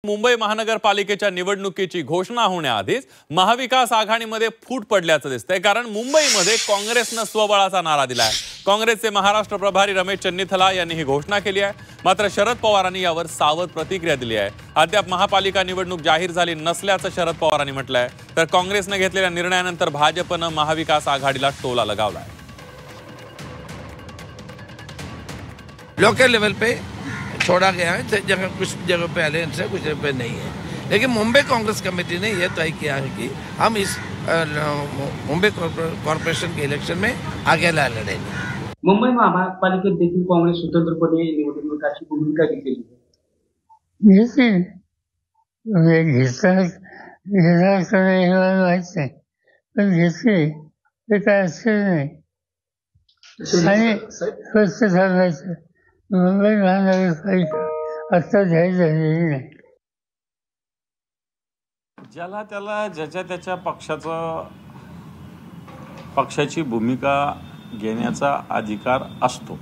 मुंबई महानगरपालिकेच्या निवडणुकीची घोषणा होण्याआधीच महाविकास आघाडीमध्ये फूट पडल्याचं दिसतंय। कारण मुंबईमध्ये काँग्रेसने स्वबळाचा नारा दिलाय। काँग्रेसचे महाराष्ट्र प्रभारी रमेश चन्नीथला यांनी ही घोषणा केली आहे। मात्र शरद पवारांनी यावर सावध प्रतिक्रिया दिली आहे। अद्याप महापालिका निवडणूक जाहीर झाली नसल्याचं शरद पवारांनी म्हटलंय। तर काँग्रेसने घेतलेल्या निर्णयानंतर भाजपने महाविकास आघाडीला टोला लगावलाय। लोकल लेवल पे छोड़ा गया है, जगह कुछ जगह पे अलायंस है, कुछ जगह पे नहीं है। लेकिन मुंबई कांग्रेस कमेटी ने यह तय किया है कि हम इस मुंबई कॉर्पोरेशन के इलेक्शन में आगे लड़ेंगे। मुंबई महापालिकेत देखील काँग्रेस स्वतंत्रपणे निवडणुकीची भूमिका घेतली मुंबई महानगरपालिका आता जाहीर झालेली नाही। ज्याला त्याला ज्याच्या त्याच्या पक्षाची भूमिका घेण्याचा अधिकार असतो।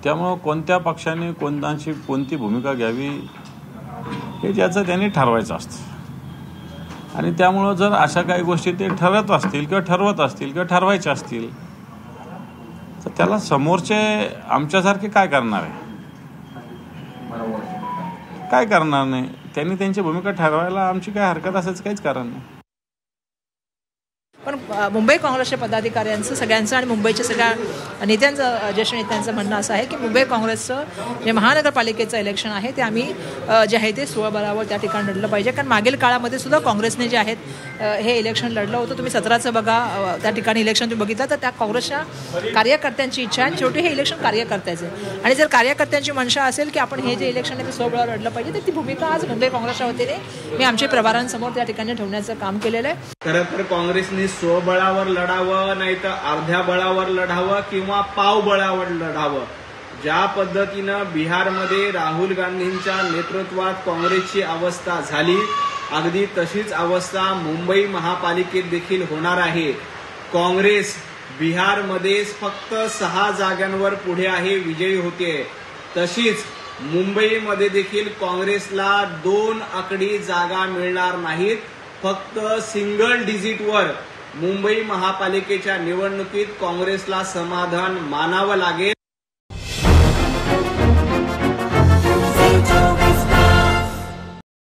त्यामुळे कोणत्या पक्षाने कोणती भूमिका घ्यावी हे ज्याचं त्यांनी ठरवायचं असतं। आणि त्यामुळे जर अशा काही गोष्टी ते ठरवत असतील किंवा ठरवायच्या असतील तर त्याला समोरचे आमच्यासारखे काय करणार आहे? काय करणार नाही। त्यांनी त्यांची भूमिका ठरवायला आमची काय हरकत असेल, काहीच कारण नाही। पण मुंबई काँग्रेसच्या पदाधिकाऱ्यांचं सगळ्यांचं आणि मुंबईच्या सगळ्या नेत्यांचं, ज्येष्ठ नेत्यांचं म्हणणं असं आहे की मुंबई काँग्रेसचं जे महानगरपालिकेचं इलेक्शन आहे ते आम्ही जे आहे ते स्वबळावर त्या ठिकाणी लढलं पाहिजे। कारण मागील काळामध्ये सुद्धा काँग्रेसने जे आहेत हे इलेक्शन लढलं होतं। तुम्ही 17चं बघा, त्या ठिकाणी इलेक्शन तुम्ही बघितलं तर त्या काँग्रेसच्या कार्यकर्त्यांची इच्छा आहे। शेवटी हे इलेक्शन कार्यकर्त्याचे, आणि जर कार्यकर्त्यांची मनशा असेल की आपण हे जे इलेक्शन आहे ते स्वबळावर लढलं पाहिजे तर ती भूमिका आज मुंबई काँग्रेसच्या वतीने मी आमच्या प्रभारांसमोर त्या ठिकाणी ठेवण्याचं काम केलेलं आहे। खरं तर काँग्रेसने स्वबळावर लढावं, नाही तर अर्ध्या बळावर लढावं किंवा पाव बळावर लढावं। ज्या पद्धतीनं बिहारमध्ये राहुल गांधींच्या नेतृत्वात काँग्रेसची अवस्था झाली, अगदी तशीच अवस्था मुंबई महापालिकेत देखील होणार आहे। काँग्रेस बिहारमध्ये फक्त 6 जागांवर पुढे आहे, विजयी होते। तशीच मुंबईमध्ये देखील काँग्रेसला 2 आकडी जागा मिळणार नाहीत। फक्त सिंगल डिजिटवर मुंबई महापालिकेच्या निवडणुकीत काँग्रेसला समाधान मानावं लागेल।